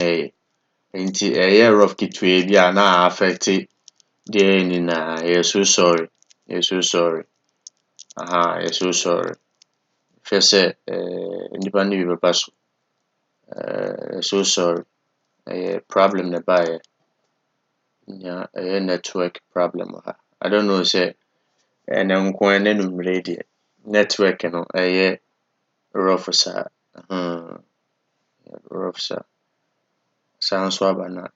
nti rough kitwe bi a na affect the nyinaa. So sorry. So sorry. So sorry. First nipa no bi bɛba so. So sorry. Problem na ba nya network problem ha. I don't know say ɛnɛ nko ɛnɛ numere deɛ network no rough saa. Rough saa. Saa nso aba na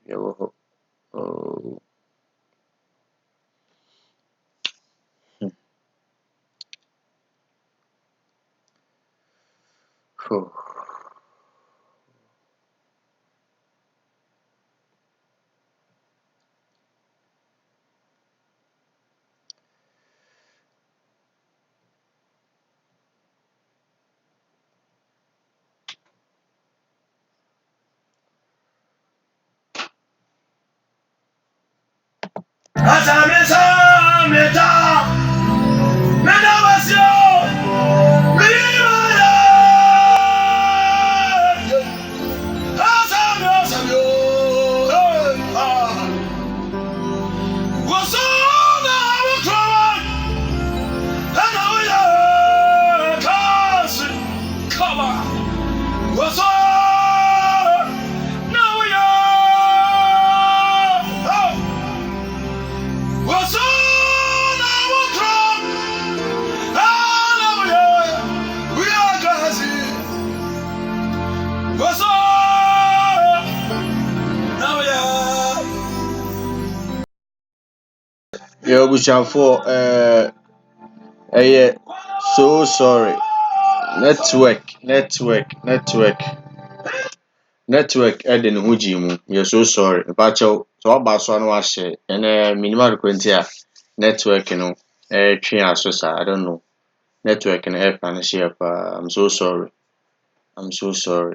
yɛwɔ hɔ. Oh. Phew. Bushafo, so sorry. Network ɛde ne ho gyi mu. So sorry. Mepakyɛw so ɔba so no wahyɛ ɛnɛ minimum requirement a network no twe aso saa. I don't know. Network no punish paa. I'm so sorry.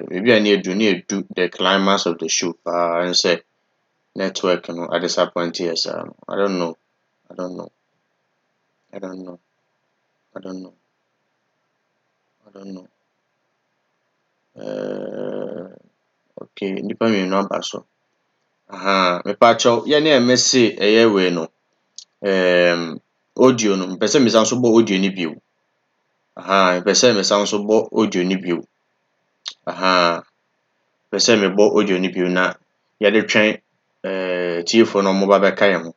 Maybe I need to the climax of the show and say network no I disappoint yes. I don't know. Okay, nipa mmienu aba so. Mepakyɛw yɛne ɛmɛsi wei no. Audio no mpɛ sɛ mesan so bɔ audio no bio. Mpɛ sɛ mesan so bɔ audio no bio. Mpɛ sɛ mebɔ audio no bio na yɛde twɛn tiefoɔ no ɔmo ba bɛka yɛn ho.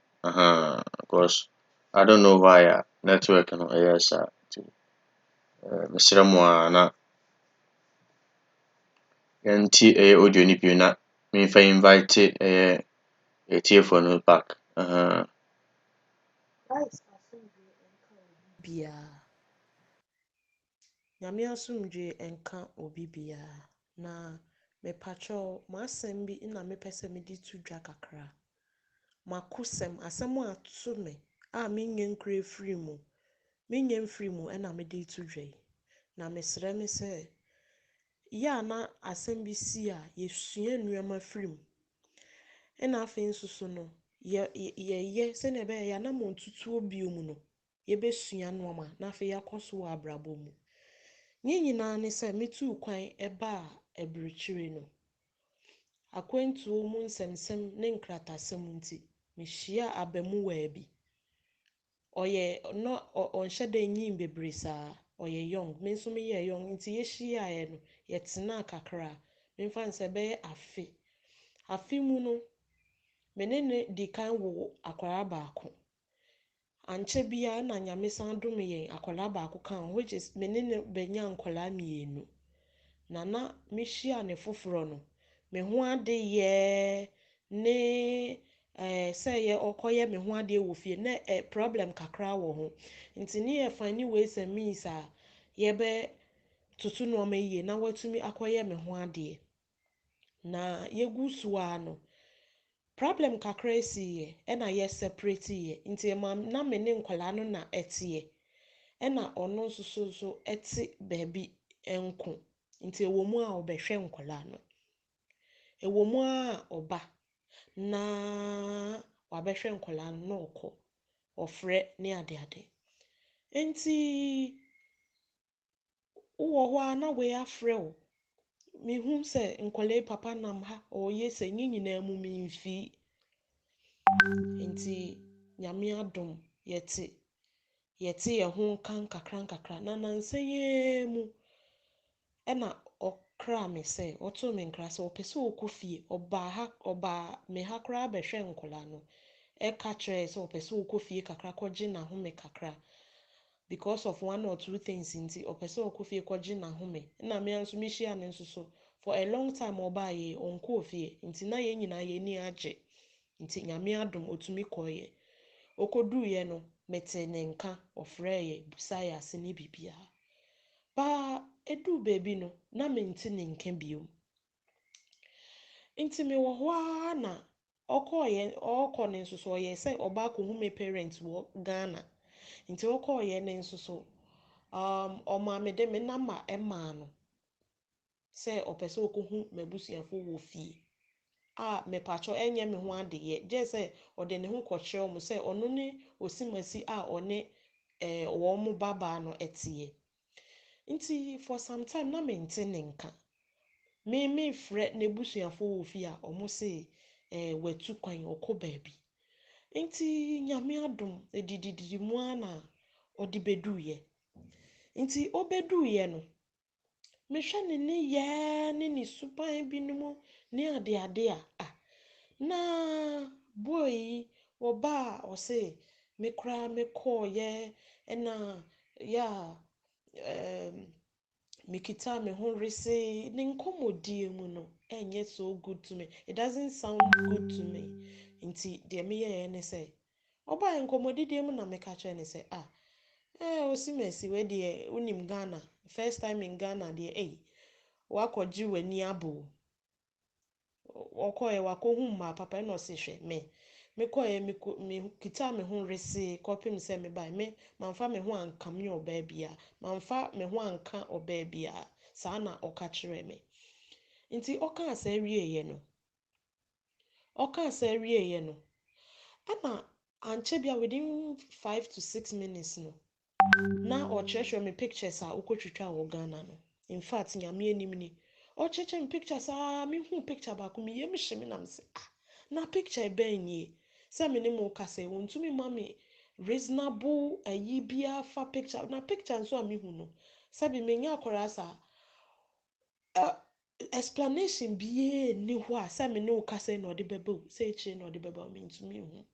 Because I don't know why network no saa. Mesrɛ mo a na yɛntie audio no bio na memfa invite tiefoɔ no back. Nyame asomdwe enka obi bia na mepacho masɛm bi na mepɛ sɛ mede to dwa kakra. Makosɛm asɛm a to me a menye nkura free mu. Menye mfiri mu na mede to dwa yi. Na mesrɛ me sɛ ya na asɛm bi si a yesua nnuama free mu. Na afei nso so no ye sɛ na be ya na montutuo bio mu no yebesua nnuama na afei yakoso wɔ abrabɔ mu. Nye nyinaa ne sɛ metu kwan eba a ebrikyire no. Akwantuo mu nsɛmsɛm ne nkratasɛm nti mehyia abamuwaa bi. Ɔnhyɛ da nyin bebre saa. Ɔyɛ young. Me nso me yɛ young nti yɛhyia no yɛtena kakra. Memfa nsɛ bɛyɛ afe. Afe mu no me ne di kan wo akwara baako. Ankyɛ bia na nyame san dom yɛn akwara baako kan which is me ne benya nkwala mienu. Na mehyia ne foforo no. Me ho ade ye ne sɛ yɛ ɔkɔyɛ me ho ade wɔ fie na problem kakra wɔ ho. Nti ne yɛ find ways and means a yɛbɛ tutu nneɛma yie na watumi akɔyɛ me ho ade. Na yegu so a no problem kakra si yɛ na yɛ separate yɛ. Nti na me ne nkwala no na ɛte. Na ɔno nso so ɛte baabi enko. Nti ewo mu a ɔbɛhwɛ nkwala no. Ewo mu a ɔba na wabɛhwɛ nkwala no na ɔkɔ. Ɔfrɛ ne ade. Nti wo ho ana we afrɛ me hu sɛ nkɔlɛ papa nam ha ɔyɛ sɛ nyina mu me mfi nti nyame adom yɛte yɛ ho kan kakra na nansa yɛ mu ɛna ɔkra me sɛ ɔto me nkra sɛ ɔpɛ sɛ ɔkɔ fie ɔbaa me ha koraa bɛhwɛ nkɔla no ɛka kyerɛ sɛ ɔpɛ sɛ ɔkɔ fie kakra kɔgye n'ahome kakra because of one or two things nti ɔpɛ sɛ ɔkɔ fie kɔgye n'ahome na me nso mehyia ne nso so for a long time ɔbaa yɛ ɔnkɔ fie nti na yɛn nyinaa yɛn ni agye nti nyame adom otumi kɔɔyɛ ɔkɔduuɛ no mete ne nka ɔfrɛ yɛ busa yɛ ase ne bibia ba edu baby no na mente ne nka bio nti me wɔ hɔ a na ɔkɔ ne nso so ɔyɛ sɛ ɔbaa kɔ hu me parents wɔ Ghana nti ɔkɔɔyɛ ne nso so ɔmaa me de me number ɛmaa no sɛ ɔpɛ sɛ ɔkɔhu m'abusuafo wɔ fie a mepatwɔ ɛnyɛ me ho adeyɛ gye sɛ ɔde ne ho kɔkyerɛ mo sɛ ɔno ne osimasi a ɔne wɔn mo babaa no ɛteɛ nti for some time na mente ne nka me frɛ n'abusuafo wɔ fie a ɔmo se watu kwan ɔkɔ baabi nti nyame adom edididi mu a na ɔde beduuɛ nti ɔbeduuɛ no mehwɛ ne yɛɛ ne suban binom ne ade a na boy ɔba a ɔse me koraa me kɔɔyɛ ɛna ya mikita me ho rese ne nkɔmmɔdie mu no ɛnyɛ so good to me it doesn't sound good to me nti deɛ meyɛɛ ne sɛ ɔba nkɔmmɔdidie mu na meka kyerɛ ne sɛ osimesi we deɛ unim Ghana first time in Ghana deɛ wakɔgye w'ani abo ɔkɔɛ wakɔhu mmaa papa na ɔse hwɛ mekɔɛ kita me ho rese kɔpem sɛ mebae mamfa me ho anka me ɔbaa bia mamfa me ho anka ɔbaa bia saa na ɔka kyerɛ me nti ɔka sɛ wieɛ no ana ankyɛ bia within 5 to 6 minutes no na ɔkyerɛkyerɛ me pictures a wokɔtwitwa wɔ Ghana no in fact nyame anim ni ɔkyerɛkyerɛ me pictures a mehu picture baako meyɛ me hye me nam sɛ na picture bɛn nie sɛ me ne mo kasa wɔntumi ma me reasonable ayi bia fa picture na picture nso a mehu no sɛbi menya akɔraa saa explanation bie ni hɔ a sɛ me ne wo kasa na ɔde bɛba wo sɛ ekyire na ɔde bɛba wo mentumi hu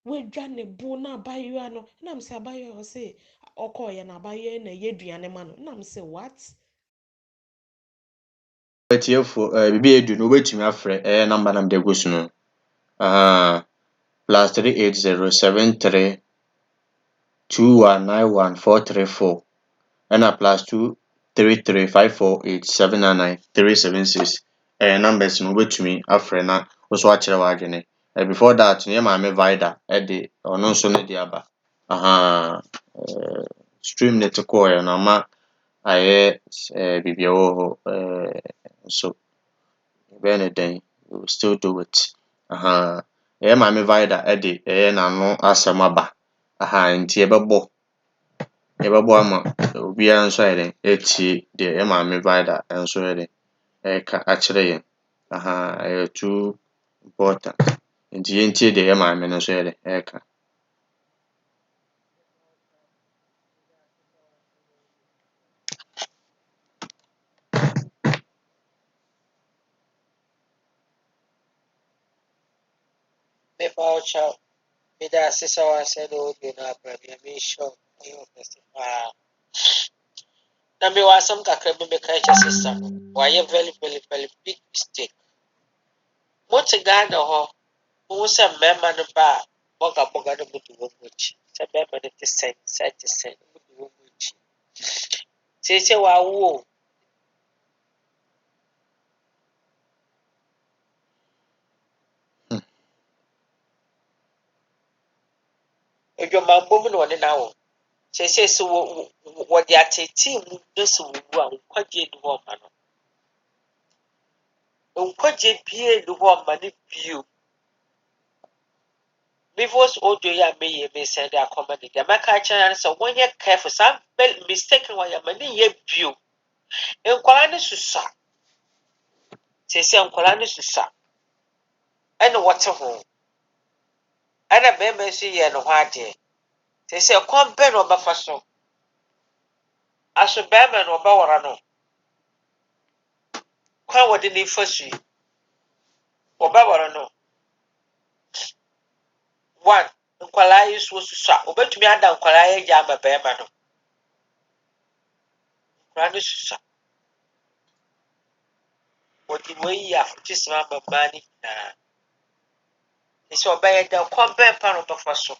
wedwa ne bo na abayewa no nam sɛ abayewa ɔse ɔkɔɔyɛ na abayewa na ɛyɛ aduane ma no nam sɛ what Atiefo bibi edu no wobetumi afrɛ number na mede gu so no +38073219144 ɛna +23354879936 numbers no wobetumi afrɛ na wo so akyerɛ w'adwene before that no yɛ maame Vida de ɔno nso ne de aba stream ne te kɔɔɛ no ama ayɛ biribi a ɛwɔ hɔ so bɛyɛ ne dɛn we will still do it ɛyɛ maame Vida de ɛyɛ n'ano asɛm aba nti yɛbɛbɔ ama obiara nso ayɛ dɛn etie deɛ ɛyɛ maame Vida nso yɛ dɛn ɛreka akyerɛ yɛn ɛyɛ too important nti yɛntie deɛ ɛyɛ maame no nso yɛ dɛn ɛreka. Mepawɔkyɛw meda ase sɛ wɔasɛ na audio no aba me a mehyɛ ɔyɛ ɔkɛse paa na mewɔ asɛm kakra bi meka kyerɛ sister no wayɛ very very very big mistake mote Ghana hɔ wohu sɛ mmarima no ba a bɔgabɔga no mode wɔ mu akyi sɛ mmarima no te sɛn mode wɔ mu akyi siesie wɔawo o adwamammɔ mu na ɔne no awo siesie sɛ wɔde atetee mu no sɛ wɔwu a nkwagye nni hɔ ɔma no nkwagye bie nni hɔ ɔma no bio Before audio ya me send a comment the maka channel so when you careful some mistaken why your money ye view en kwala ne susa se en kwala ne susa and what ho ana be me so ye no hade se kompe no bafa so aso be me no ba wora no kwa wode ni fasu oba wora no one nkwala yi so susa obetumi ada nkwala ye ja ma be ma no nkwala ne susa wodi we ya futisima babani na so obey the kompe pa no bafa so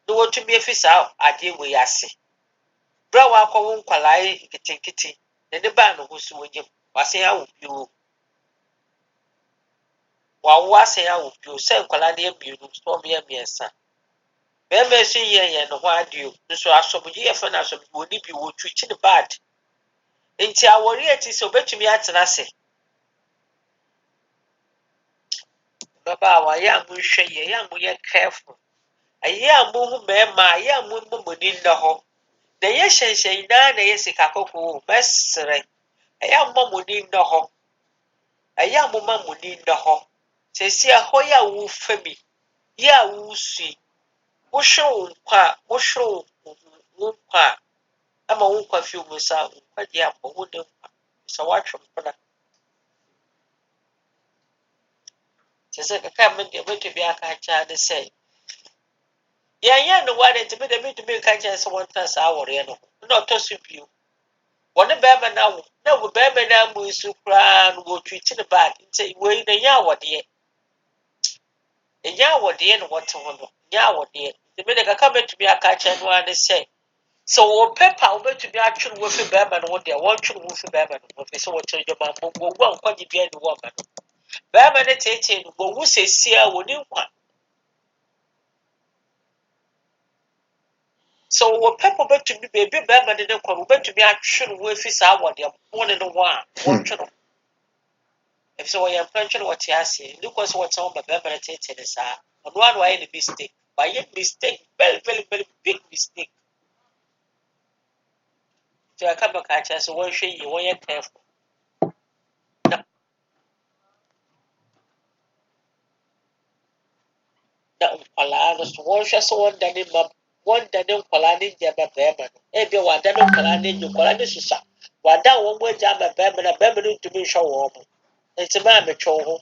no wotumi afisa ade we ase bra wa akọ nkwalaa kitinkiti ne ba no husu wonyem wase ya wo bio wa wo ase ya wo bio se nkwalaa ne bio so me amiensa be me so ye no ho adio so asobuji ye fa na asobuji woni bi wo twichi ne bad enti awori ati so betumi atena se baba wa ya mu hwe ye ya mu ye careful aye amu hu me ma ya mu mmomoni nna ho na ye hyenhyen na ye sikakoko mesre aya mmomoni nna ho aya mmomoni nna ho sesi ho ya wu fami ya wu si wo hwe nkwa wo hwe nkwa ama wo nkwa fi mu sa nkwa dia mo wo de nkwa so watwe mpona sesi kaka me de beto bi aka cha de say ya no wa de te be ka cha se won tan sa awore no no to su biu woni be be na wo be be na mu su kra no wo twiti ne bad nti we na ya wode enya wode no wote ho no nya wode te be de kaka beto bi aka cha no ane say so wo paper wo beto bi atwe wo fi be be no wo de wo twe wo fi be be no wo fi so wo twe jo ma wo wo nkwaji bi ani wo ma no be be ne tete no wo wu sesia wo ni nkwa so wo paper beto bi be be be ne nkwa wo beto bi atwe wo fi sa wo de wo ne no wo a wo twe no if so we are punching what you see because what's on my better take this on one way the mistake by a mistake very big mistake so I come back at so one show you when you're careful that palanas one shot so one that don't palani jabba bearman maybe one that don't palani you palani susa one that one way jabba bearman a bearman to be show warm it's a man mature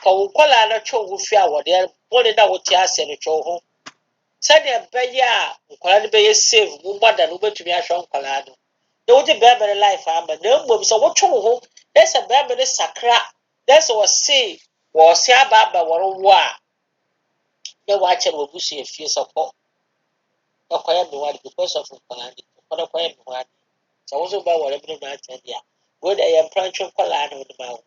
for Kuala Cho Fia what they're one that what you say cho sɛdeɛ bɛyɛ a nkwalaa no bɛyɛ save mu mother no wobɛtumi ahwɛ nkwalaa no na wode bɛrima no life ama na mmom sɛ wotwe wo ho na sɛ bɛrima no sakra na sɛ wɔse aba wɔrewo a na wɔakyɛ no wɔbusua fie sɛ kɔ na kɔyɛ mmewade because of nkwalaa no kɔ na kɔyɛ mmewade sɛ wo so bɛwɔre bi no ma akyɛ deɛ a wode ɛyɛ mprantwe nkwalaa no wode ma wo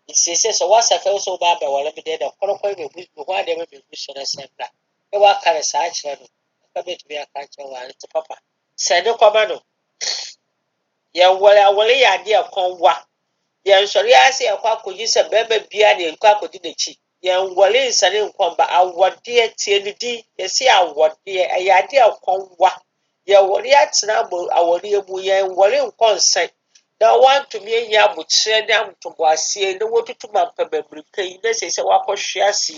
nti sɛ sɛ woasaka wo sɛ wobɛ abɛwɔre bi deɛ dɛ kɔ na kɔyɛ mmewade ma mmebusua no sɛ bra na woaka no saa kyerɛ no betumi aka kyerɛ wa ne papa sɛ ne kɔma no yɛn wɔle yɛ ade ɛkɔnwa yɛn sɔre ase ɛkɔ akɔgye sɛ bɛrima bia ne ɛkɔ akɔdi n'akyi yɛn wɔle nsane nkɔmba awɔdeɛ tie ne din yɛsi awɔdeɛ ɛyɛ ade ɛkɔnwa yɛn wɔle atena awɔde mu yɛn wɔle nkɔnsɛn na wantumi anya abokyerɛ ne ntoboaseɛ na wɔtutu mampa bebrika yi na sɛ wakɔhwe ase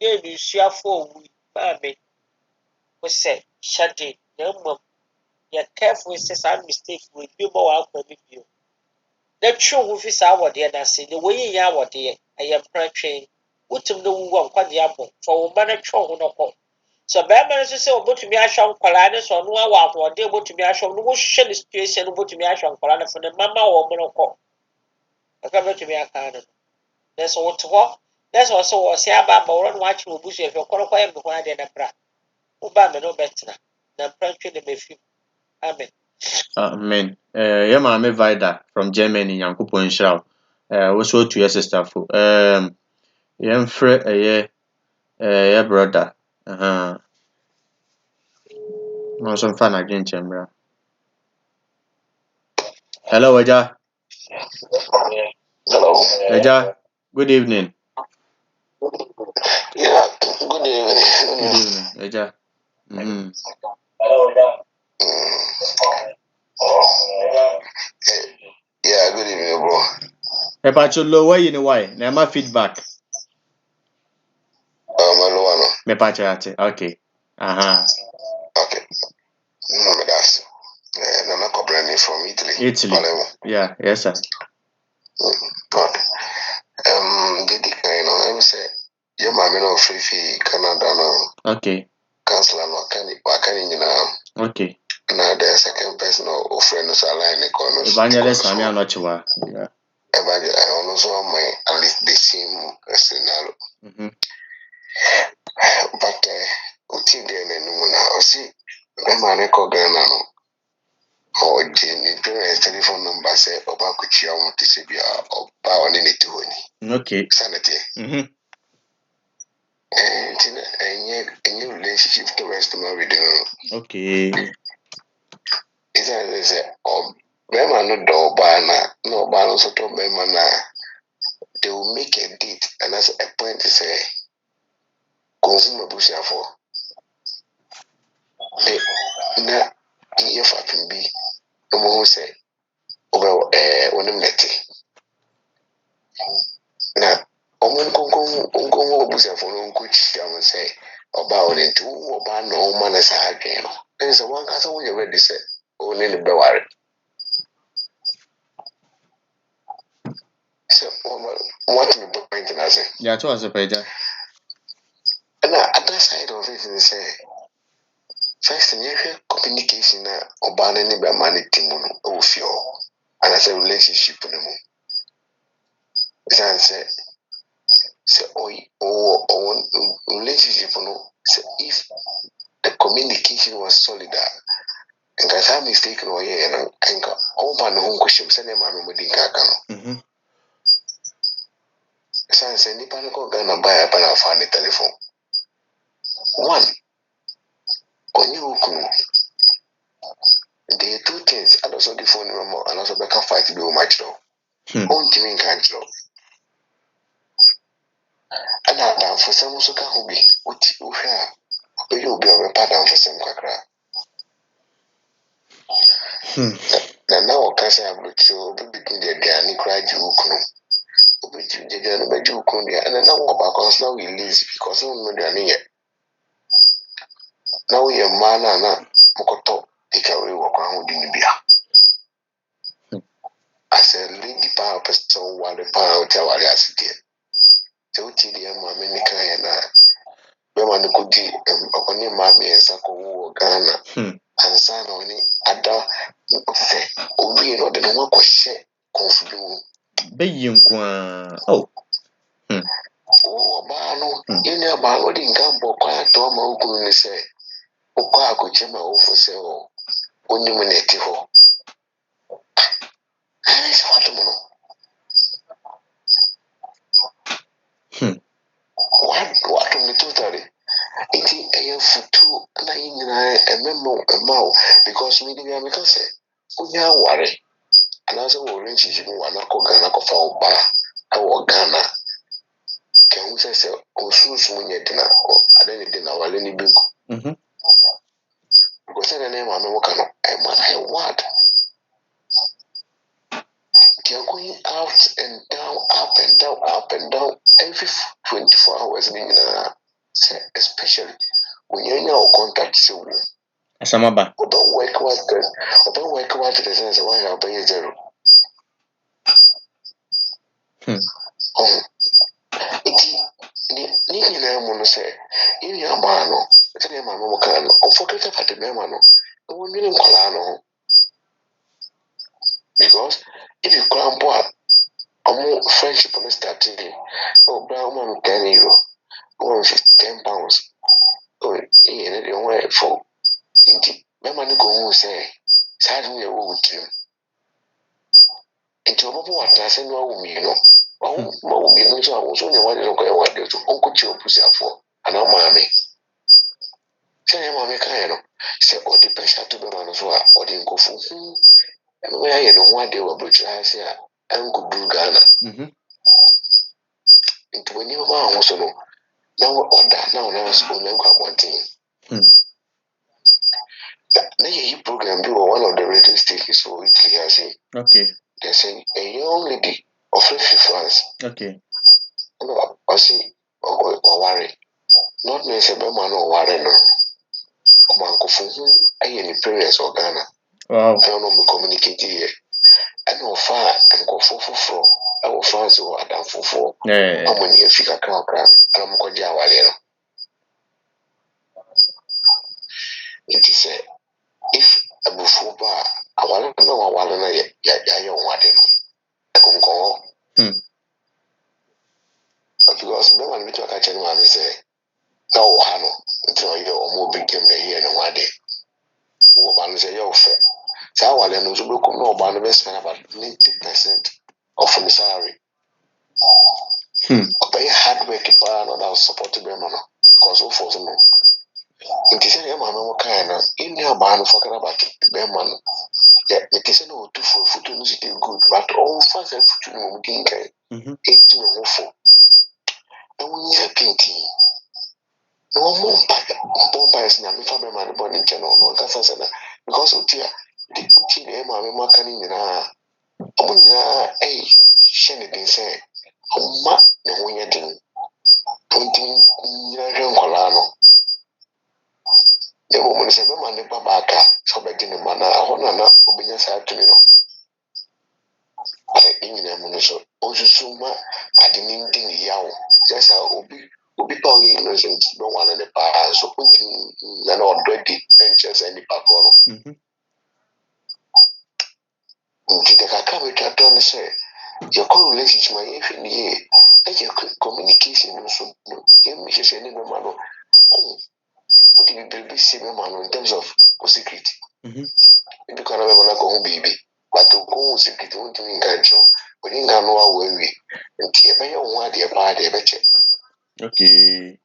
ne nusuafo owu maame wosɛ hyɛde na mmom yɛ careful sɛ saa mistake wɔ bi ma wakɔ bi bio na twe ho fi saa awɔdeɛ no ase na wɔyi nyɛ awɔdeɛ ɛyɛ mprantwe wotum no wu wɔ nkwagye abɔ fa wo mma no twe ho no kɔ so bɛrima no nso sɛ wɔbɛtumi ahwɛ nkwalaa no sɛ ɔno awɔ ahoɔden wɔbɛtumi ahwɛ no wohwɛ no situation no wɔbɛtumi ahwɛ nkwalaa no fo ne mama wɔ mo no kɔ ɛka bɛtumi aka no na sɛ wote hɔ na sɛ ɔsɛ wɔse aba wɔrɔ no wakye wɔ busua fɛ kɔ no kɔyɛ me ho adeɛ no bra woba me no bɛtena na mprantwe no bɛfim amen Amen. Yeah, maame Vida from Germany, Nyankopɔn nhyira wo. So to your sister fo. Yɛmfrɛ ɛyɛ brother. No nso mfa n'adwe nkyɛn mmra. Hello, Ɛgya. Hello. Ɛgya. Good evening. Yeah, good evening. Good evening. Eja. Mm. Yeah, good evening, bro. Epacho low why you why? Na ma feedback. Maluano. Mepacho ate. Okay. Okay. No, that's Nana Cobrani from Italy. Italy. Palermo. Yeah, yes sir. Okay. Didi kind of let me say your mommy no free fee Canada no. Okay. Councilor no can you know. Okay. Now the second person or friend is aligned economist. Evangelist Sami Anochiwa. Yeah. Evangelist I also my at least the same scenario. But uti there na see remember I call Ghana no. Or Jenny telephone number say Oba Kuchia want to see be or power in it to Okay. sanity. And any relationship to rest of my video. Okay. Is that they say oh Bema no do bana no bana so to Bema na they will make a date and that's a point to say consumer bush for na if I can be no more say over when I'm netting. Na ọmụ nkonko obusafo no nkokyia mo sɛ ɔbaa ɔne nti wo ɔbaa na ɔma no saa adwene no ɛne sɛ wankasa woyɛ ready sɛ ɔne ne bɛware sɛ watumi point no ase Yɛato ase pagya. ɛna other side of it ne sɛ first yɛhwɛ communication na ɔbaa no ne bɛma no ti mu no ɛwɔ fie hɔ anaasɛ relationship no mu ɛsiane sɛ relationship no sɛ if the communication was solid nka saa mistake na ɔyɛɛ no nka ɔmpa ne ho nkɔhyɛm sɛdeɛ maame mu di nka aka no ɛsiane sɛ nnipa no kɔ Ghana baeɛ pa na afa ne telephone one ɔnyɛ wo kunu there are two things adɔsɔ de phone no ma anaasɛ ɔbɛka fight bi wɔ mu akyerɛ wo ɔntumi nka nkyerɛ wo ɛna adamfosɛm nso ka ho bi wohwɛ a ɔbɛyɛ obi a ɔbɛpa adamfosɛm kakra na ɔka sɛ aburokyerɛ ɔbɛbɛtumi de aduane koraa gye wo kunu ɔbɛtumi de aduane bɛgye wo kunu deɛ ɛna na wɔ baako nso na woyɛ lazy because wonnom aduane yɛ na woyɛ mmaa no a na mokɔtɔ takeaway wɔ kwan ho de no bia asɛ lady paa ɔpɛ sɛ woware paa wote aware ase deɛ sɛ wotie deɛ maame ne kaeɛ no a bɛma no kɔdi ɔkɔne mmaa mmiɛnsa kɔwo wɔ Ghana ansa na ɔne ada sɛ owie na ɔde ne ho akɔhyɛ kɔnfo bi mu bɛyi nko a ɔbaa no yɛne abaa ɔde nka bɔ kwan atɔ ama wo kunu ne sɛ wokɔ akɔkyerɛ ma wofo sɛ wonim na ɛte hɔ ɛne sɛ watom no watom ne totally nti ɛyɛ futuo na yɛ nyinaa ɛma wo because mede bia meka sɛ wonya aware anaasɛ wɔ relationship mu wanakɔ Ghana kɔfa wo baa ɛwɔ Ghana kɛhu sɛ ɔsunsum nyɛ dena ade ne de na wale ne bɛgu because sɛdeɛ ne maame mo ka no ɛma no yɛ word they are going out and down up and down up and down every 24 hours ne nyinaa sɛ especially when you know contact sɛ wo asamaba ɔbɛwork what to the sense sɛ woayɛ ɔbɛyɛ zero nti ne nyinaa mu no sɛ yɛnua baa no sɛdeɛ maame mo kaa no ɔmfɔkɛtɛ pate bɛma no na wɔnwene nkwalaa no ho because if you kora mpo a ɔmo friendship no starting bra woma me 10 euro woma me 10 pounds ɛyɛ ne deɛ ho ayɛ fo nti bɛma no kɔhuu sɛ saa de no yɛ wɔ wo tirim nti ɔbɛbɔ watena sɛ ne wawo mmienu wawo mmienu nso a wo so ne wade no kɔyɛ wade so ɔnkɔkyerɛ opusiafoɔ anaa maame sɛdeɛ maame kaeɛ no sɛ ɔde pressure to bɛma no so a ɔde nkɔfo ɛno ayɛ ne ho adeɛ wɔ aburokyerɛ ha se a ɛnkɔduru Ghana Into when you are also no. Now order now school now one thing. Now you program do one of the radio stations for weekly I say. Okay. They say a young lady of 50 France. Okay. No, I say or worry. Not necessarily man or worry no. Manko for any parents or Ghana. Wow. I don't know me communicate here. I know far and go for. I will find so Adam for. Yeah. I'm when you figure crown, and I'm going to jail. It is if a bufo bar, I want to know what I want to know. I can go. Because no one will catch anyone and say, no, Hano, until you or more big game the year no one day. Who man say you're fair. So I want to know to look no about the best man about 90% of the salary. Very hard work if I know that supported them because so for some. It is a man who kind of in your band for about them man. Yeah, it is no two for foot good, but all fast and foot no think 18 or 4. And when you are painting, no more buys now, if I'm a man born in general, no Cassana, because of dear, the Chile, my canning in a Shannon been saying, oh, ma, no one yet in 20 young Colano. The woman said, no man, Babaka, so by dinner, man, I want to obey side to me. So, Osusuma, I didn't think yaw, just how Obi Tongi innocent, no one in the past, so putting none already and just any background. The Kakami Katon say, your correlation, my if in the year, let your quick communication also, you miss any man. Oh, would you be similar man in terms of secret? If you can have a go baby, but to go secret, won't you encourage you? We didn't know how we and Tia one dear bad a better. Okay.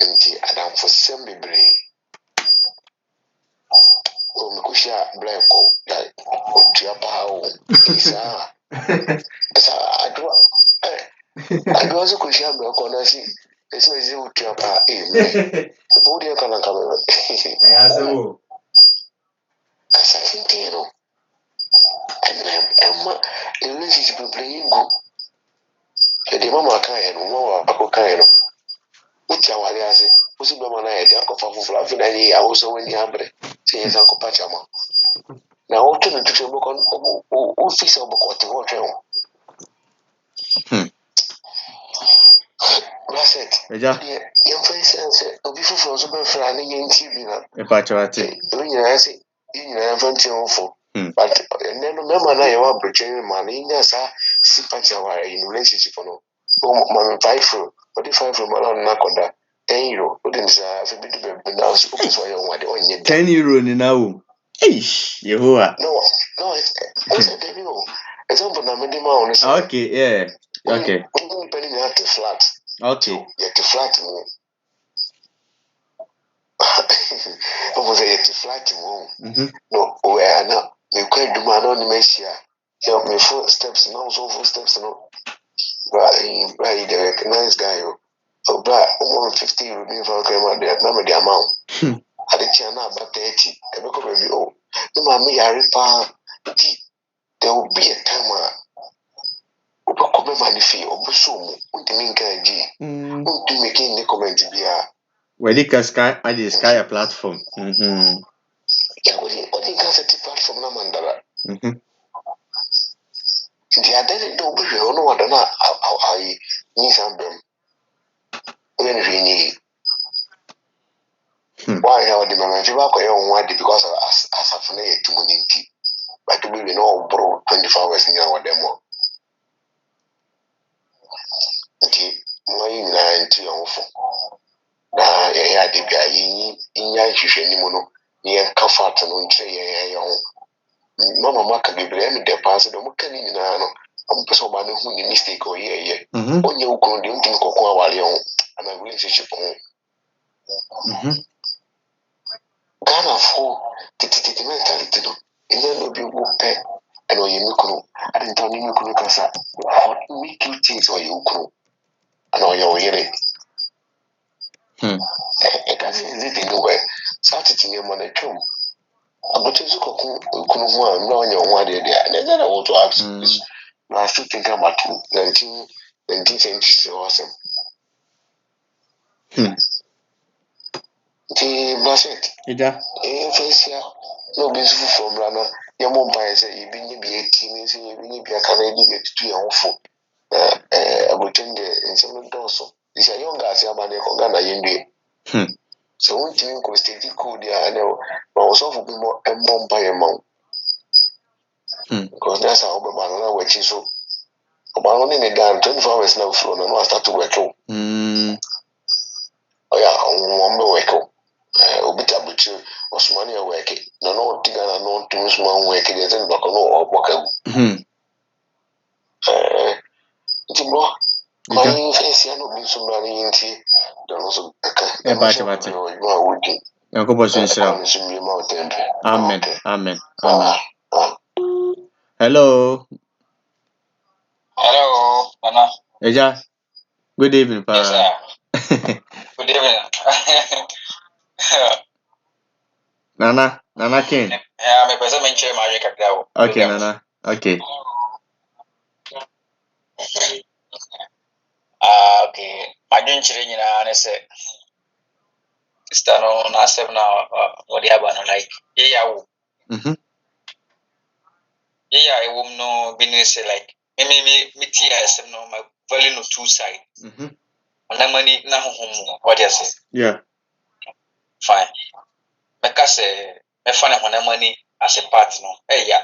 And Adam for some brain. Oh, Mikusha Blanco, like Tiapa, I do also Kusha Blanco, I see. This was you Tiapa, the body can come. Yes, oh. As I think, you know, and a relationship playing good. The mama kind, Mama kind. Which I was say, Pussy Mamma, I had Uncle for Fluffy, I also when you have it, says Uncle Pachama. Now, what to the book on office of Bocoti hotel? That's it. Young face said, "Oh, before from some friend, young TV, a patchwork. When you say, you know, awful. But then remember now you are bridging money, yes, I see Pachawa in relationship for no. Oh, man, 5 from, what if 5 from around Nakoda? 10 euro, wouldn't say, I've been to be now, supposed to what on your 10 euro in now. Yehoah. No, I said, you know, example, I'm in the mountain. Okay, yeah. Okay. Penny at the flat. Okay. Yet the flat more. Was a yet flat more. No, where now, you can't do my own messia. Help me 4 steps now, so 4 steps no. Right, the nice guy. Oh, black, almost 50 will be for a number the amount. At the channel about 30, a book of review. No, mammy, I repair. There will be a time. Obi Manifi, Obusumu, Obi Nka, Obi making the comment here. Where the Sky, I did Sky a platform. Yeah, Obi Nka set a platform, Namandara. The identity of Obi, no one know how I need some them. When we need. Why are the man, if you are going because as a funny to Muninti, but to be no bro 24 hours in our demo. Okay, my 9 to your phone. Na yɛyɛ ade bi a yɛnya nhwehwɛ mu no na yɛnka fat no nkyerɛ yɛn ho mama maka bebree ɛne dɛ paa sɛ dɛ ɔmoka ne nyinaa no ɔmpɛ sɛ ɔbaa no hu ne mistake a ɔyɛɛyɛ ɔnyɛ wo kunu deɛ wontumi kɔko awareɛ ho anaa relationship ho Ghanafoɔ tetetete mentality no ɛnyɛ no obi wo pɛ ɛna ɔyɛ me kunu ade nta ɔne me kunu kasa what make you think sɛ ɔyɛ wo kunu ana ɔyɛ wo yere ɛka sɛ ɛdze di no wɛ saa tete nneɛma no twam abɔtɔ so kɔko kunu ho a mmerɛ ɔnyɛ wo ho adeɛ deɛ ɛnɛ ɛnɛ na wɔto apps na I still think about 1970s or something. The Bassett. Ida. Face here. No beautiful from Rana. Your mobile say you been be 18, say you been be a Canadian to your own phone. I will tell you in some dorsal. This a young guy, I'm a Ghana Yindi. So one thing could stay cool there. I know, but also for more and more by amount. Because that's how Obama which is so. Obama only in Ghana 24 hours now flow, and I start to work. Oh, yeah, one more work. Obita buchi Osmani aweke na no tiga na no timus man weke de ten bako no oboka tibro my face ya no bi so mra ni nti da no so aka e ba che bate no wudi yakobo sunshira amen amen amen hello Nana. Eja, good evening pa. Yes sir. Good evening. Nana King. Yeah, me pesa menche maje kakao. Okay, Nana. Okay. Okay. Majun chire nyina ne se. Sister no na save na wodi aba no like. Ye ya wo. Ye ya e wom no business like. Me ti asem no my value no two side. Ona mani na honhom what you say. Yeah. Fine. Meka se me fa ne hona mani as a part no. Yeah.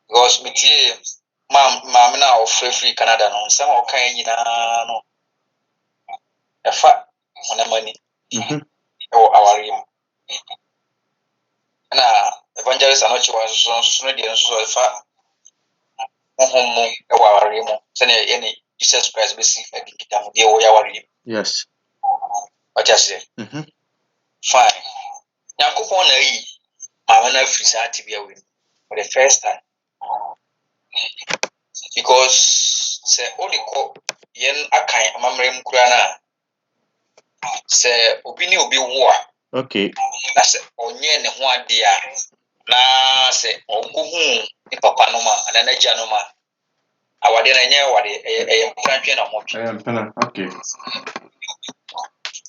Because me tie mam na free Canada no some o kan nyina no e fa hona mani e wo awari mu na evangelist anochi wa so no die so e fa honhom mu e wo awari mu se na ye ni Jesus Christ be si fa kikita mu die wo ya awari mu. Yes. What you say? Fine. Yakupon na yi mam na free sa tibia we for the first time because say only ko yen akan amamre mu kura na se obi ni obi wo a okay na se onye ne ho ade a na se onkohu ni papa no ma ana na gya no ma awade na nye awade e mpantwe na mo mpana okay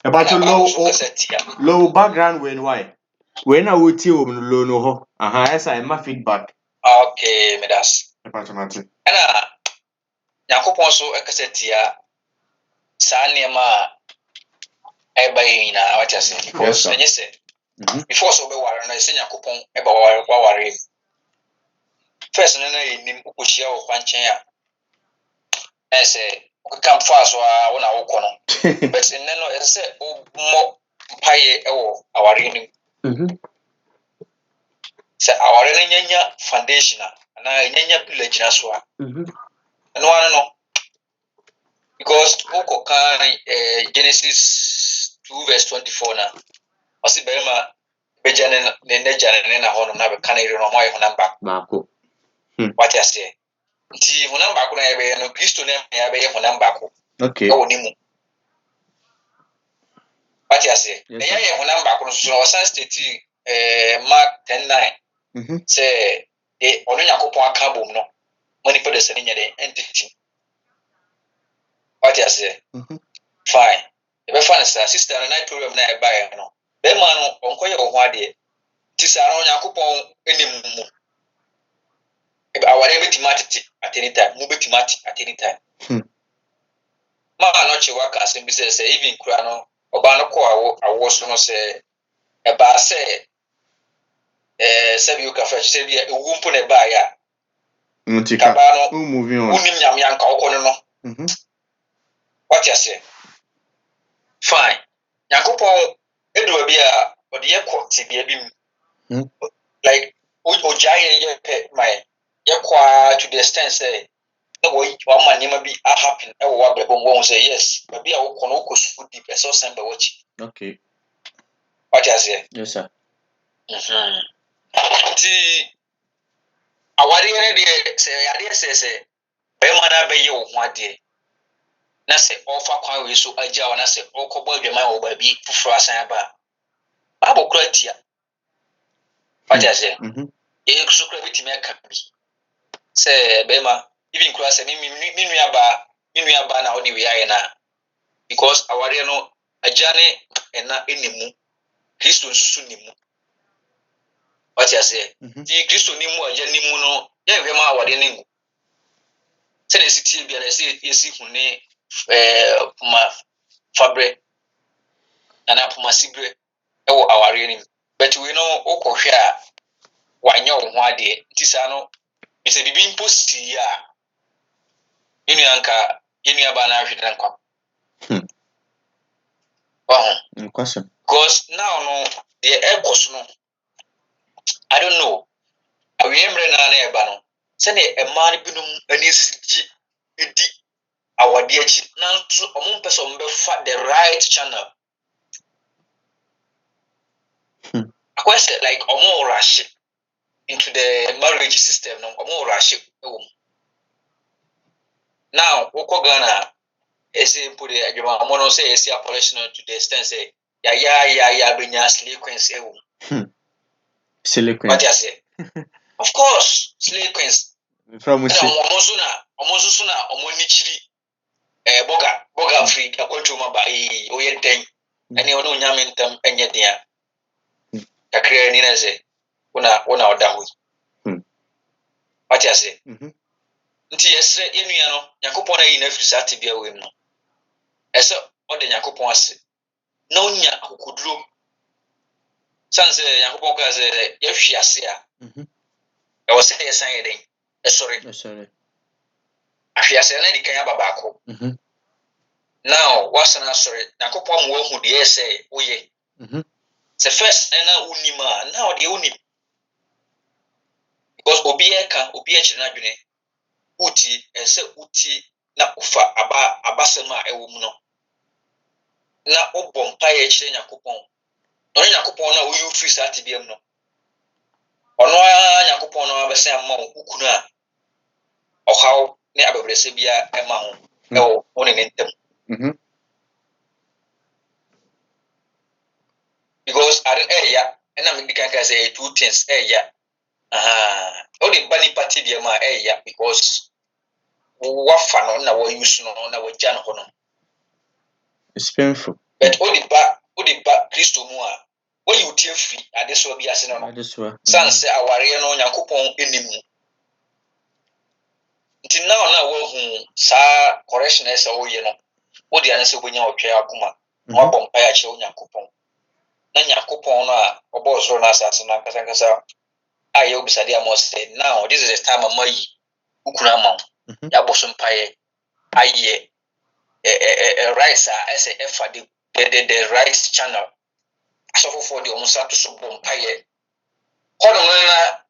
about low background when why when I would tell low no ho yes I ma feedback okay me das about mate ana yakopon so ekasetia sa niema e ba yina what you say because enye se before so be ware na se yakopon e ba ware first na enim ukohia wo kwanchen a ese okam faso a wo na wo kono but nno ese o mo paye e wo aware nim se aware no nyanya foundation na nyanya pillar gina so a no because oko kan Genesis 2:24 na osi bema bejane ne jane na hono na be kan ire no mo ye honamba bako what you say nti honamba ko na ye be no Kristo na ya be ye honamba ko okay o ni mu what you say e ye honamba ko so Osan State Mark 10:9 say onu yakopon aka bom no money for the sene nyade entity what you say fine e be fan sister na night program na e buy no be ma no onkoye wo ho ade ti sa no yakopon enim mu e ba ware be timati at any time mu be timati at any time ma no che waka asem bi say even kura no oba no ko awo so no say e ba say sabi o ka fa say bi e wu mpo na ba ya mutika no moving on unim nyam yanka okọ no what you say fine yakopon edu bi a odi ye ko ti bi mu like o giant ye pe my ye kwa to the extent say no boy one man nyama bi a happen e wo abebo won say yes bi a wo kono wo kosu deep so send be watch okay what you say yes sir ti awari ene de say ade say be ma na be ye wo ho ade na sɛ ɔfa kwan wei so agya wo na sɛ ɔkɔbɔ adwaman wɔ baabi foforɔ asan aba Bible kura tia what I say e so kura bitimi aka bi sɛ bɛma even kura sɛ me nua ba na ɔde wi ayɛ na because aware no agya ne ɛna enimu Kristo nsusu nimu what I say di Kristo nimu agya nimu no yɛ hwɛ ma aware ne mu sɛ na sitie bia na sɛ esi hune ma fabre na poma sibre ɛwɔ aware nim but we know okɔhwɛ a wanyɛ wo ho ade nti saa no ise bibi mpo si a Nka ba na ahwɛ na nkwa because now no the aircos no I don't know awie mre na eba no sɛ ne ɛma no binum ani sigi edi awade akyi na nso ɔmo mpɛ sɛ ɔmo bɛfa the right channel akwese like ɔmo rush into the marriage system no ɔmo rush ɛwɔ mu now wokɔ Ghana ese put the adwuma ɔmo no say ese abolition to the extent say ya benya slave queens ɛwɔ mu slave queens what you say of course slave queens from say ɔmo so na ɔmo ni chiri boga free akɔntro ma ba oyɛ den ɛne ɔno nyame ntam ɛnyɛ den kakra ni na sɛ una ɔda ho what you say nti yɛsrɛ yɛnua no Yakobɔn ayi na firi saa tebea wɔ mu no ɛsɛ ɔde Yakobɔn ase na onya akokoduro sanse Yakobɔn ka sɛ yɛhwe ase a ɛwɔ sɛ yɛsan yɛ den ɛsɔre ahwe ase na di kan aba baako now wasana asɔre Yakobɔn mo ahu deɛ ɛsɛ woyɛ the first na unim a now deɛ unim because obi akyire na dwene uti ɛsɛ uti na ufa abasɛm a ɛwɔ mu no na obɔ mpaeɛ kyerɛ Yakobɔn ɔno Yakobɔn na oyi free saa tebea mu no ɔno a Yakobɔn no abɛsɛ ama wo ukunu a ɔhaw ne ababrɛsɛ bia ɛma ho ɛwɔ one ne ntam because I don't area and I'm can say two things area only bunny party the ma area because what fan na we use no na we jan hono it's painful but only ba Kristo mu a when you tear free ade so bi ase no sans aware no Yakobɔn enimu nti na wo hu sa correction esa wo ye no wo de anase bonya otwe akoma wo bɔ mpaeɛ kyerɛ Yakobɔn na Yakobɔn no a ɔbɔ soro na asase na nkasa aye obisade amose now this is the time amayi ukuna ma ya bɔ so mpaeɛ aye right as a for the right channel asofo for the omusa to so bɔ mpaeɛ kono na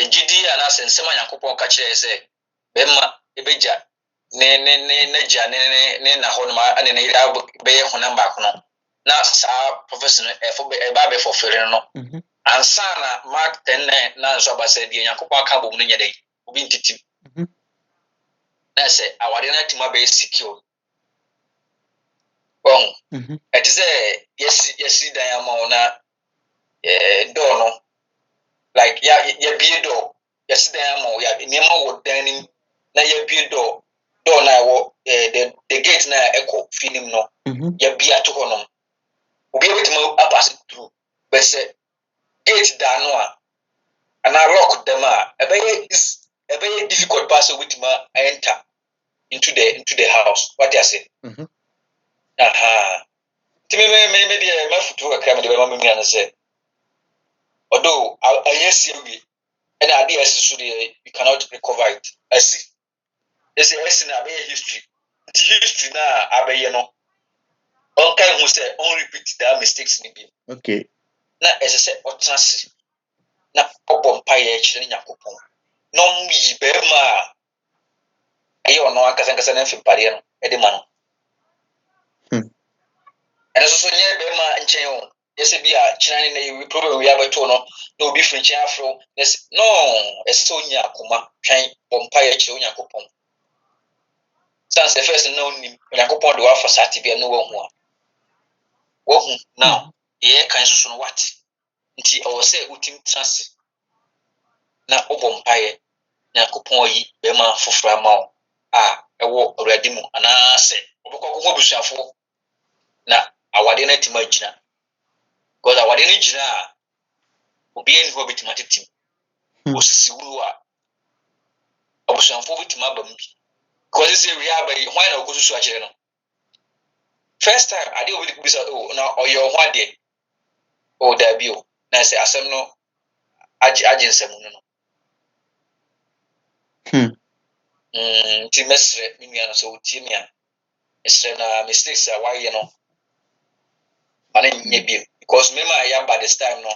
gidi ana sensema Yakobɔn ka kyerɛ sɛ bɛma ebeja ne gya ne na hɔ no ma ane ne ira bɛyɛ honam ba kono na saa professor no eba be for fere no ansa na Mark 10 na nso abasa die Yakobɔn aka bom no nyɛ dɛ obi ntitim na sɛ awade na tima be secure bon it is yesi dan ama na door no like ya bie door yesi dan ama ya niema wo dan nim na ya bie door na wo the gate na echo finim no ya bie ato hɔ no obi ebitima pass through but say gate da no a ana lock them a ebe difficult pass wetima enter into the house what I say Timi me de ma futu kakra me de ma me na say although ayesi wi and ade esi so de you cannot recover it esi na be history na abeye no on kai hu say on repeat that mistakes ni bi okay na ese say otrase na obom paye kyere Yakobɔn no yi be ma aye ono akasa na mfipare no e de ma no and so nye be ma nchen o yesi bi a kyerane na yi problem wi abeto no na obi frinche afro no eso nya akoma twan bompa ya kyerɛ Yakobɔn sans the first no nim Yakopon do for Satibia no one. Wohu now ye kan so no what nti o say utim trans na obom paye Yakopon yi be ma fofra ma o ewo awrade mu ana se obokọ ko busuafo na awade na tima gina because awade ni gina obi en ho bitima tetim osisi wuru a obusuafo bitima ba mu bi because say we are by why na okosusu a kire no first time ade obi bisa na oyo ho ade o da bi o na say asem no age nsem no ti mesre mi nua no so utie mi a mesre na mistakes a why no mana nye bi because me ma ya by this time no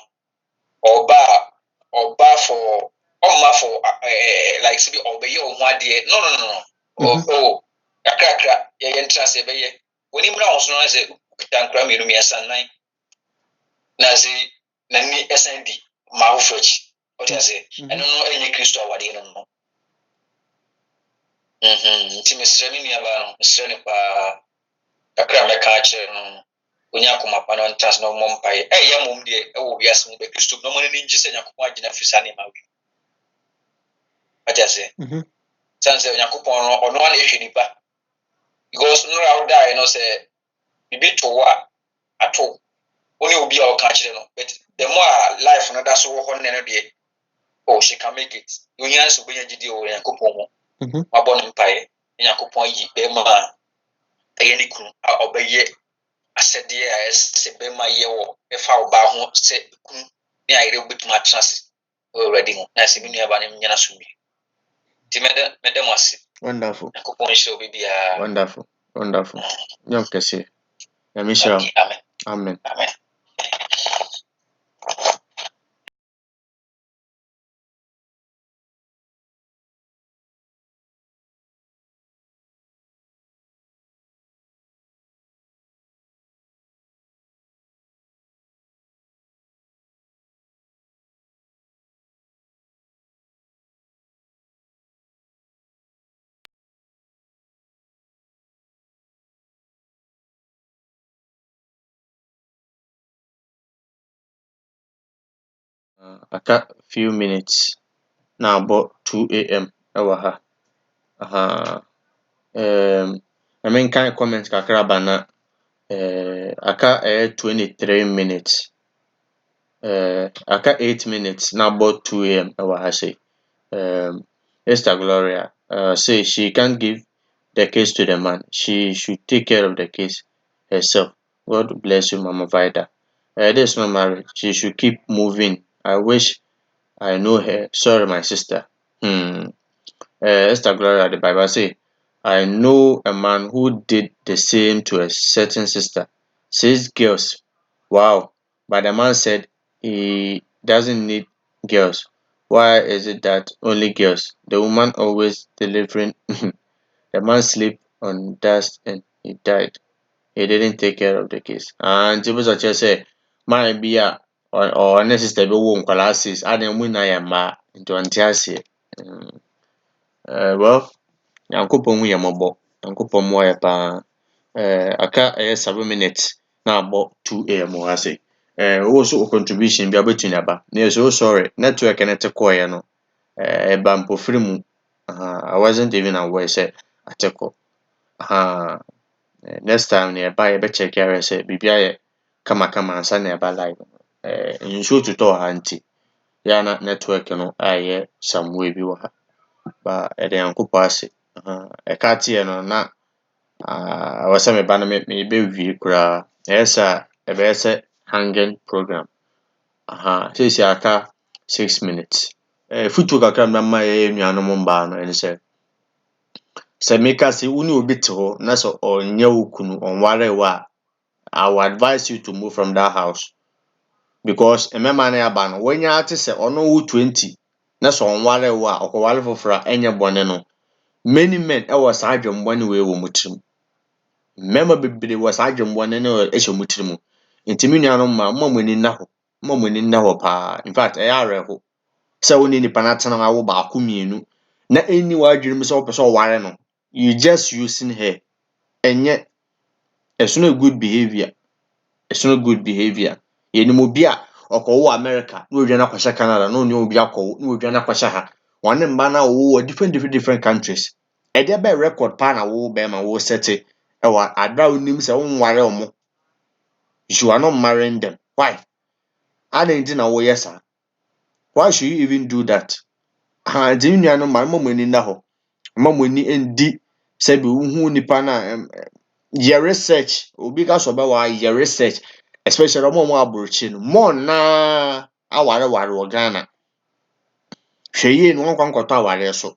oba for for like say obey your ho ade no oh akrakra ye entrance e be ye woni mra ho so no say kitankra mi no mi esan na say na ni SND ma ho frochi what you say eno no enye Kristo awade no nti mesre mi nua ba no mesre ne pa kakra me ka kire no onya koma pa no ntas no mompae ya mom de wo wiase mu be Kristo no mo ni ngi se nyakopon agina fisa ne ma wi what you say sanse nyakopon no ono na ehwe nipa because no out die you know say bibi to wa ato only obi a o ka kire no but the more life no da so wo ho ne no de oh she can make it onya so benya gidi o nyakopon mo mabɔ ne mpae nyakopon yi be ma ni kunu a obeye asɛdeɛ a ɛsɛ bɛma yɛ wɔ ɛfa ɔbaa ho sɛ kunu ne ayere wobɛtumi atena ase already mu na sɛ me nua ba ne nyana so bi nti mɛda mo ase Wonderful. Nyankopɔn nhyira obi biara. Wonderful. Nyam kɛse. Nyame hyira wo. Amen. Aka few minutes na abɔ 2 a.m. ɛwɔ ha. I mean kan comment kakra ba na aka 23 minutes. Aka 8 minutes na abɔ 2 a.m. ɛwɔ ha say. Esther Gloria say she can't give the case to the man. She should take care of the case herself. God bless you, Mama Vida. This is not marriage. She should keep moving. I wish I know her. Sorry, my sister. Esther Gloria, the Bible say, I know a man who did the same to a certain sister. 6 girls. Wow. But the man said he doesn't need girls. Why is it that only girls? The woman always delivering. The man slept on dust and he died. He didn't take care of the case. And people such as say, my be a or ne sister be wo nkwala sis. Adam mu na yɛ mmaa nti ɔnte aseɛ. Well, Nyankopɔn hu yɛ mmɔbɔ. Nyankopɔn mmoa yɛ paa. Aka 7 minutes na abɔ 2 a.m. wɔ ha sei. Wo so contribution bi abɛtumi aba. Na so sorry. Network ne te kɔɔeɛ no. Ɛba mpofiri mu. I wasn't even aware sɛ ate kɔ. Next time ne ɛba yɛbɛcheck ara sɛ biribi ayɛ kamakama ansa na ɛba live. Nsuo totɔ wɔ ha nti yɛa na network no ayɛ some way bi wɔ ha. Ba ɛde Nyankopɔn ase. Ɛka teɛ no na ɛwɔ sɛ meba no mebɛwie koraa. Ɛyɛ sɛ a ɛbɛyɛ sɛ hanging program. Seesei aka 6 minutes. Fotuo kakra mɛma yɛyɛ nuanom mbaa no ɛne sɛ meka sɛ wo ne obi te hɔ na sɛ ɔnyɛ wo kunu ɔnware wo a, I will advise you to move from that house because mmarima no aba no wɔanya ate sɛ ɔno wo 20 na sɛ ɔnware wo a ɔkɔware foforɔ a ɛnyɛ bɔne no. Many men ɛwɔ saa adwemmɔne wei wɔ mu tirim. Mmarima bebree wɔ saa adwemmɔne no ɛhyɛ mu tirim. Nti me nuanom ma mo ani nna hɔ paa. In fact ɛyɛ awerɛho sɛ wo ne nipa no atena hɔ awo baako mmienu na ɛnni w'adwene mu sɛ wopɛ sɛ ɔware no. you just using her. And yet, it's not a good behavior. It's not good behavior. Yenimobia or America, no Jana Kwasha Canada, no new Biako, no Jana Kwashaha. One man or different countries. A debe record pana wo bema wo sete. Ewa adra unim se unware omo. You are not marrying them. Why? I didn't know yes, sir. Why should you even do that? Ha, Jimmy, no, my mom in the ho. Mom, ni endi sabi who nipa na your research obi ka so be wa your research especially mo abrochi no mo na aware wo Ghana hweye no nkwa nkwato aware so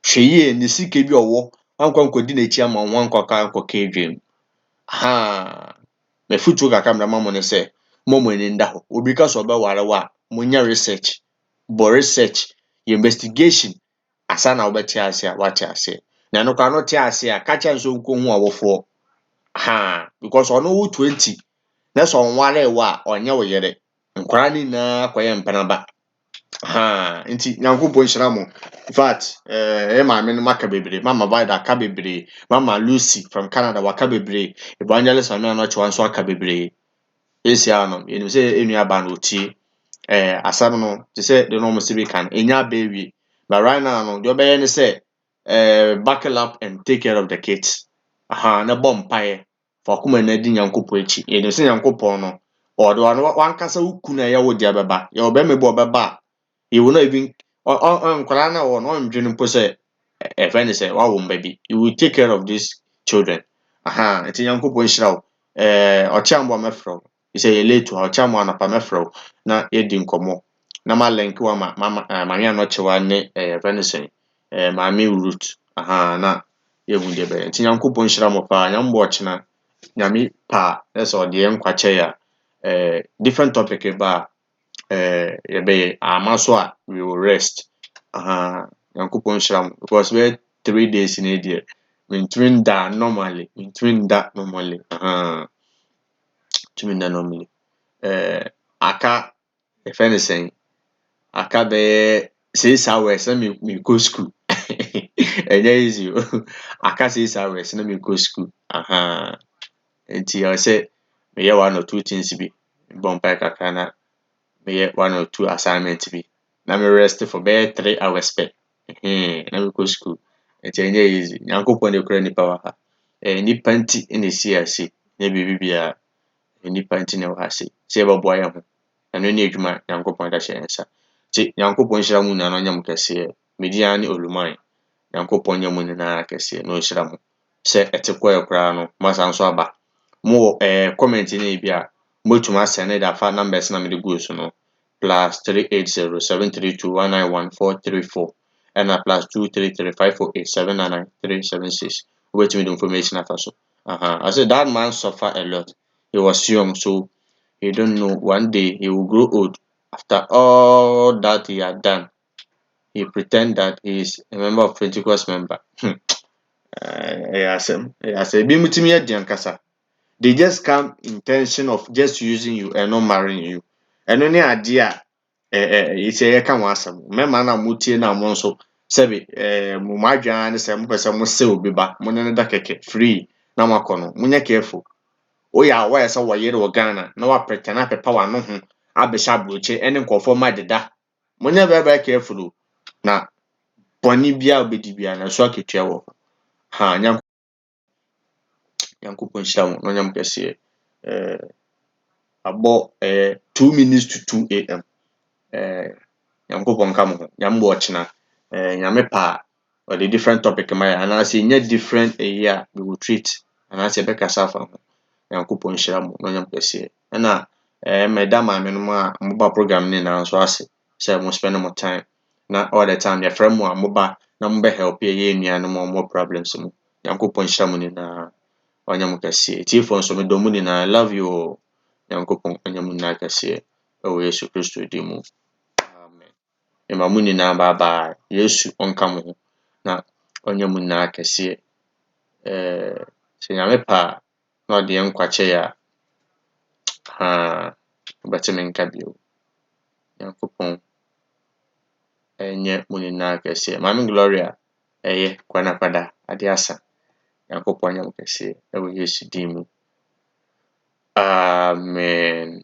hweye ni sike bi owo nkwa nkodi na chi ama nkwa ka edwem ha me futu ka kamera mamo ne se momo ni nda ho obi ka so be ware wa mo nya research bo research investigation asa na obeti ase a wati ase na no kwa no ti ase a ka cha nso nko hu awofo ha because ono wo 20 na so onware wa onye wo yere nkwara ni na kwaye mpanaba ha nti nyankopon hyira mo in fact maame no maka bebre mama Vida aka bebre mama Lucy from Canada waka bebre evangelist anu no chewa nso aka bebre esia no yenu se enu aba no tie asam no te se de no mo se bi kan enya baby but right now no de obeye ne se buckle up and take care of the kids aha na bom pae for kuma na di nyankopon echi yenu se nyankopon no odo wan kasa uku na ye wo dia beba ye obe mebo beba you will not even nkwara na wo no ndwene mpo se friend say wa wo baby you will take care of these children aha eti nyankopon hyira wo ochambo mefro he say late to ochambo anapa mefro na yedi nkomo na ma link wa mama manya no chewa ne friend say mami root aha na yehu de be eti nyankopon hyira mo pa nyambo ochina nyami pa eso de nkwache ya different topic ba yebe amaso a we will rest yankopon shram because we 3 days in a day twin da normally twin da normally aka if anything aka be 6 hours na me go school enye easy aka 6 hours na me go school enti I say me hear one or two things be bon pa kaka na me one or two assignments be na me rest for be 3 hours pe na me go school enti enye easy nyankopon de kura nipa wa ha nipa nti na esi ase na bibia nipa nti na wa ase se ba boa ya ho eno ne adwuma nyankopon da hye nsa ti nyankopon hyira mu na no nyam kese media ne oluman nyankopon nyam ne na kese no hyira mu se etekwa ekura no masa nso aba mo comment na bia motuma send da fa numbers na me de go so no +38073219144 and +23354879936 wait me the information after so I said that man suffer a lot. He was young, so he don't know one day he will grow old. After all that he had done, he pretend that he is a member of Pentecost member. Yes, they just come intention of just using you and not marrying you. And only idea it's a can wasam. Memma na mutie na mo nso sebe mo madwan ne se mo pese mo se obi ba mo ne da keke free na makono. Munya careful. Oya wa se wo yere wo Ghana na wa pretend na pepa wa no ho abesha broche ene nkofo madeda. Munya very careful o. Na boni bia obedi bia na so aketua wo. Ha nyankopon hyira mo no nyam kese abo 2 minutes to 2 a.m. nyankopon ka mo ho nyam bo ochina nyame pa or the different topic my and I say nya different area we will treat and I say be kasa fa ho nyankopon hyira mo no nyam kese na madam me no ma mo ba program ni na so ase say mo spend more time na all the time your friend mo amoba na mo be help ye nua no more problems mo nyankopon hyira mo ni na onyam kese tifo nso me do mu ni na I love you nyankopon onyam na kese o Yesu Kristo di mu amen ema mu ni na bye Yesu onka mo ho na onyam na kese se nyame pa na ode nkwache ya obetime nka bio nyankopon enye mu ni na kese mami Gloria eye kwana pada ade asa. Nyankopɔn nyam kɛseɛ ɛwɔ Yesu din mu. Amen.